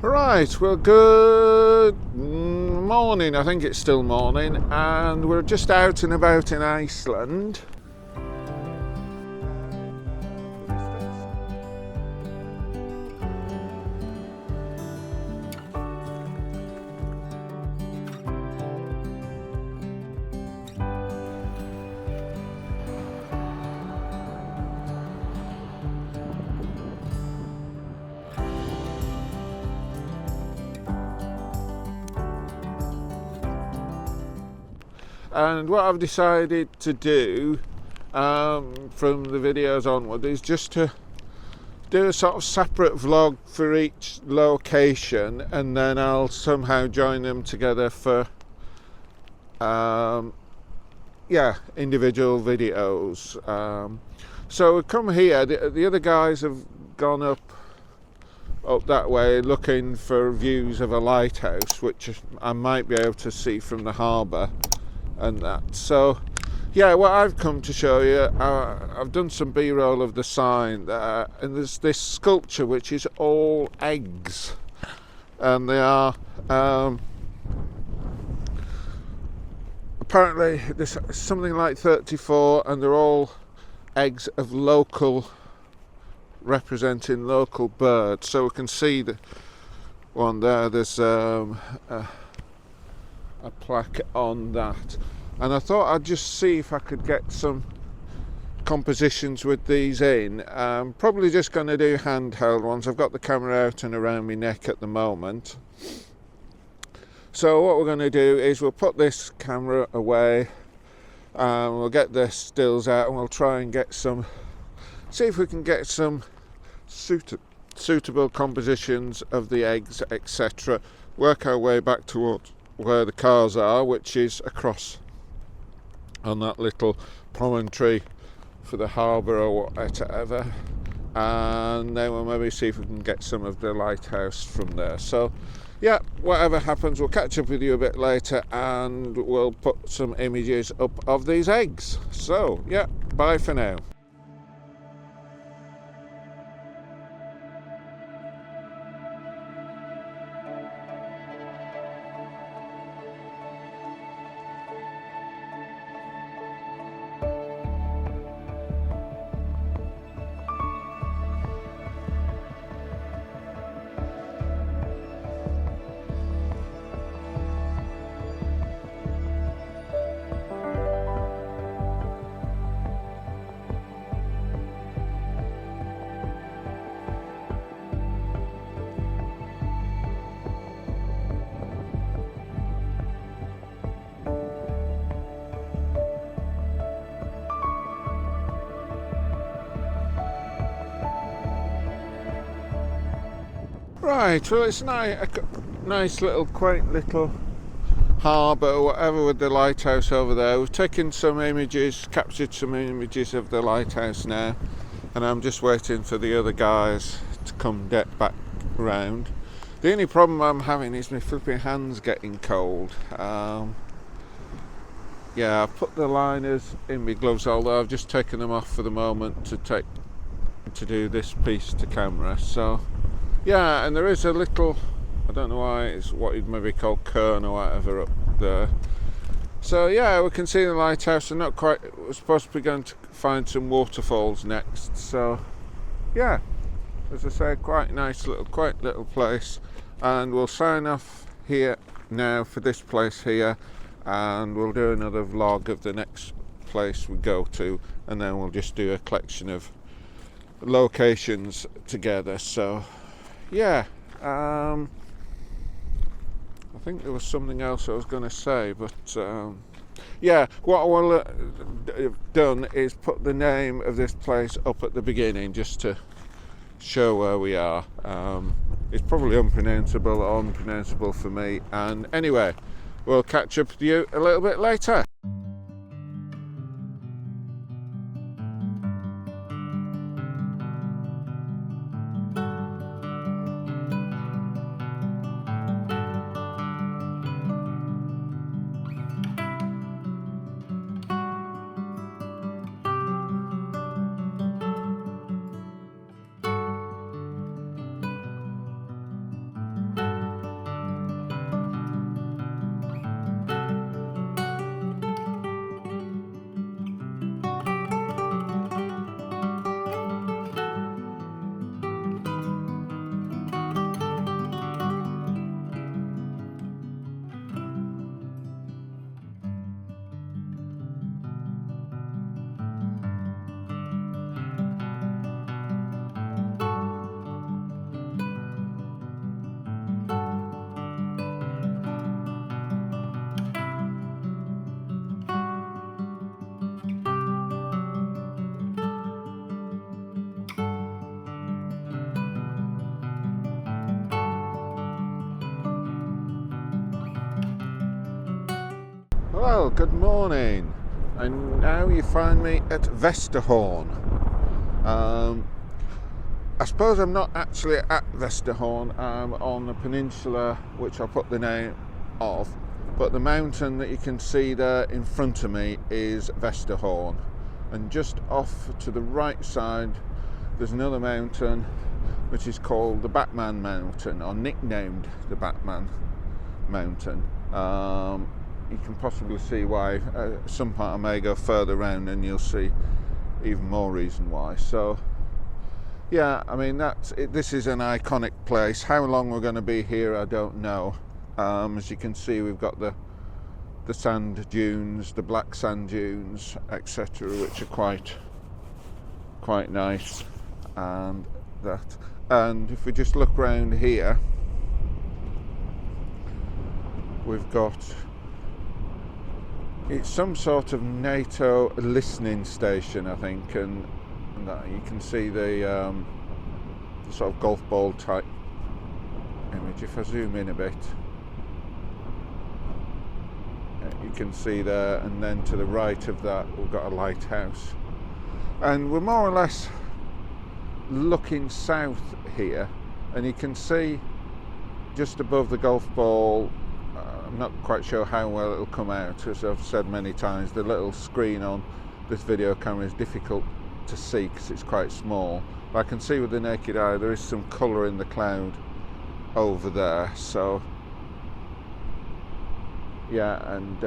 Right, well, good morning. I think it's still morning, and we're just out and about in Iceland. And what I've decided to do from the videos onward is just to do a sort of separate vlog for each location, and then I'll somehow join them together for individual videos. So we come here, the other guys have gone up that way looking for views of a lighthouse, which I might be able to see from the harbour and that. So yeah, what I've come to show you, I've done some b-roll of the sign there, and there's this sculpture which is all eggs, and they are apparently there's something like 34, and they're all eggs of representing local birds. So we can see the one there, there's a plaque on that, and I thought I'd just see if I could get some compositions with these in. Probably just going to do handheld ones. I've got the camera out and around my neck at the moment. So what we're going to do is we'll put this camera away, we'll get the stills out, and we'll try and get see if we can get some suitable compositions of the eggs, etc. Work our way back towards where the cars are, which is across on that little promontory for the harbour or whatever, and then we'll maybe see if we can get some of the lighthouse from there. So yeah, whatever happens, we'll catch up with you a bit later, and we'll put some images up of these eggs. So yeah, bye for now. Right, well, it's a nice little quaint little harbour or whatever with the lighthouse over there. We've taken some images, captured some images of the lighthouse now, and I'm just waiting for the other guys to come back round. The only problem I'm having is my flipping hands getting cold. Yeah, I've put the liners in my gloves, although I've just taken them off for the moment to do this piece to camera. So yeah, and there is a little, I don't know why, it's what you'd maybe call cairn or whatever up there. So yeah, we can see the lighthouse, and we're supposed to be going to find some waterfalls next. So yeah, as I say, quite little place, and we'll sign off here now for this place here, and we'll do another vlog of the next place we go to, and then we'll just do a collection of locations together. So yeah, I think there was something else I was going to say, but yeah, what I will have done is put the name of this place up at the beginning just to show where we are. It's probably unpronounceable for me, and anyway, we'll catch up with you a little bit later. Well, good morning, and now you find me at Vestrahorn. I suppose I'm not actually at Vestrahorn. I'm on the peninsula, which I'll put the name of, but the mountain that you can see there in front of me is Vestrahorn, and just off to the right side there's another mountain which is called the Batman Mountain, or nicknamed the Batman Mountain. You can possibly see why. Some part I may go further around and you'll see even more reason why. So yeah, I mean, this is an iconic place. How long we're going to be here I don't know. As you can see, we've got the sand dunes, the black sand dunes, etc., which are quite nice, and if we just look round here, we've got, it's some sort of NATO listening station, I think, and that you can see the sort of golf ball type image. If I zoom in a bit, you can see there, and then to the right of that we've got a lighthouse, and we're more or less looking south here, and you can see just above the golf ball, I'm not quite sure how well it'll come out, as I've said many times, the little screen on this video camera is difficult to see because it's quite small, but I can see with the naked eye there is some colour in the cloud over there. So yeah, and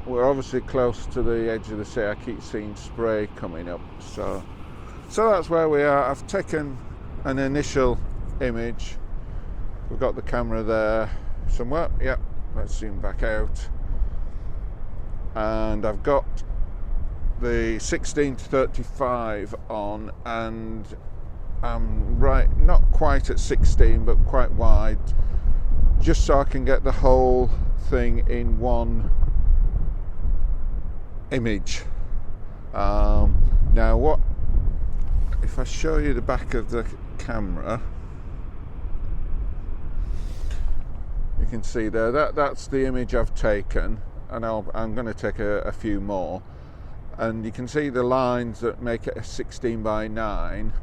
we're obviously close to the edge of the sea. I keep seeing spray coming up, so that's where we are. I've taken an initial image. We've got the camera there somewhere. Yep, let's zoom back out, and I've got the 16-35 on, and I'm right, not quite at 16 but quite wide, just so I can get the whole thing in one image. Now what if I show you the back of the camera? You can see there, that's the image I've taken, and I'm going to take a few more, and you can see the lines that make it a 16:9,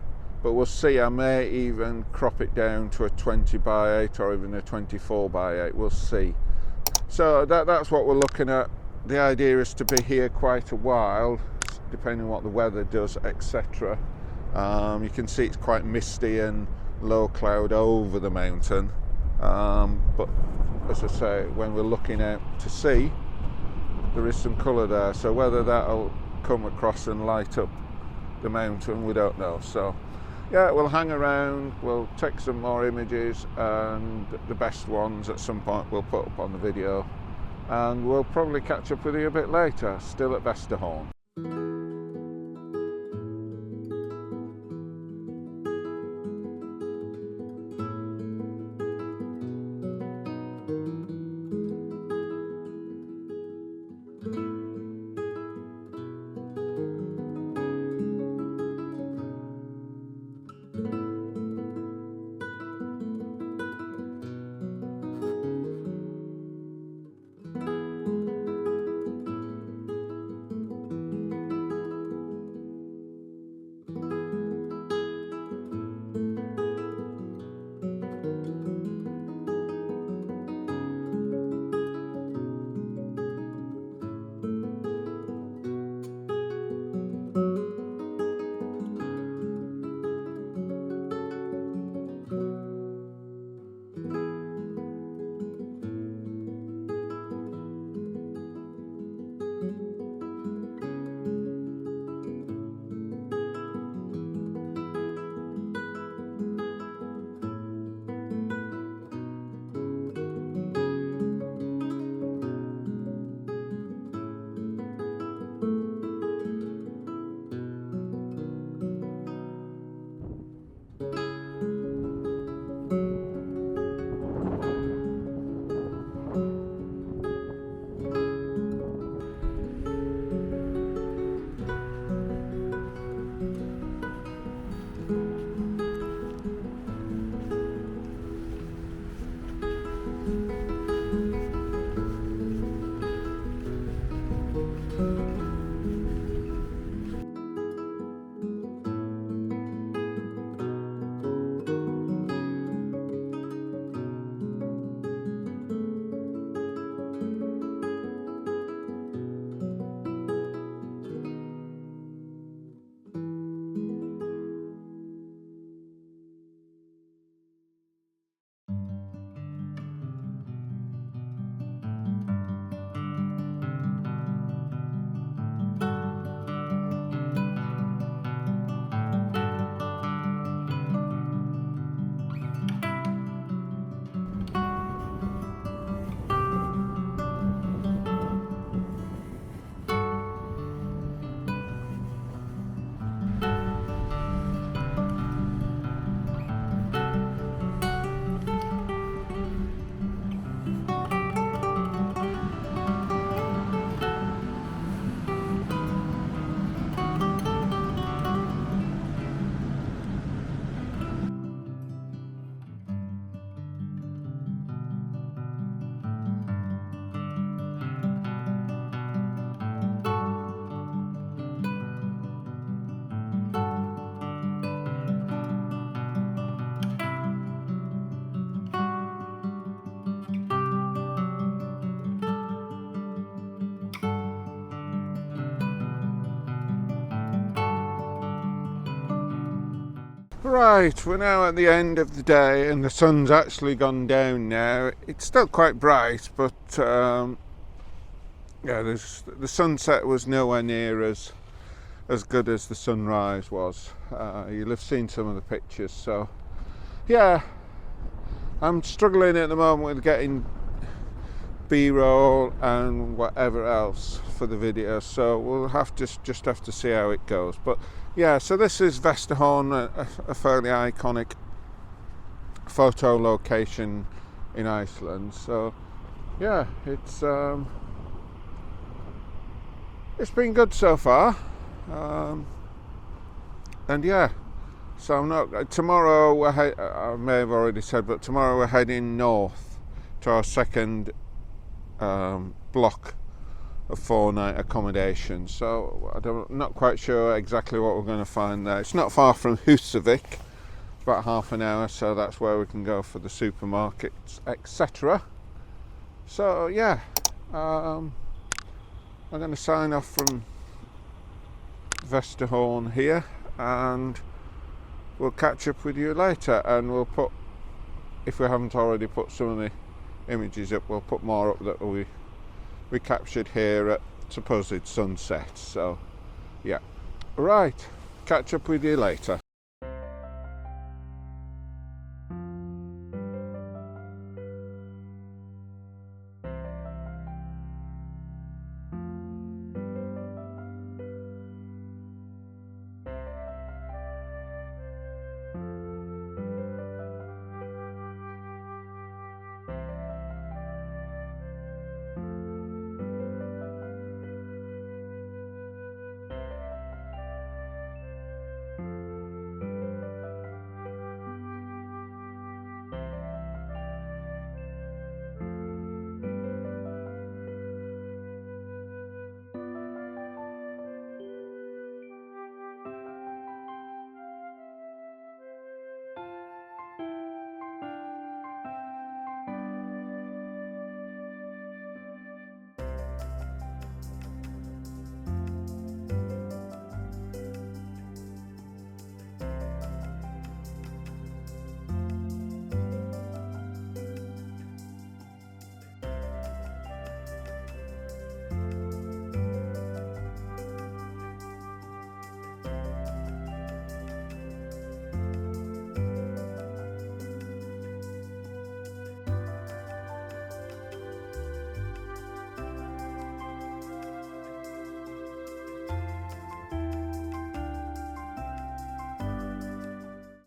but we'll see, I may even crop it down to a 20:8 or even a 24:8, we'll see. So that's what we're looking at. The idea is to be here quite a while, depending on what the weather does, etc. You can see it's quite misty and low cloud over the mountain, but as I say, when we're looking out to sea, there is some colour there, so whether that'll come across and light up the mountain, we don't know. So yeah, we'll hang around, we'll take some more images, and the best ones at some point we'll put up on the video, and we'll probably catch up with you a bit later, still at Vestrahorn. Right, we're now at the end of the day and the sun's actually gone down now. It's still quite bright, but yeah, the sunset was nowhere near as good as the sunrise was. You'll have seen some of the pictures, so yeah, I'm struggling at the moment with getting B-roll and whatever else for the video, so we'll have to just have to see how it goes. But yeah, so this is Vestrahorn, a fairly iconic photo location in Iceland. So yeah, it's been good so far, and yeah, so I'm not tomorrow. I may have already said, but tomorrow we're heading north to our second block of 4-night accommodation. So not quite sure exactly what we're going to find there. It's not far from Husavik, about half an hour, so that's where we can go for the supermarkets, etc. So yeah, I'm going to sign off from Vestrahorn here, and we'll catch up with you later, and we'll put, if we haven't already put some of the images up, we'll put more up that we captured here at supposed sunset. So yeah, right, catch up with you later.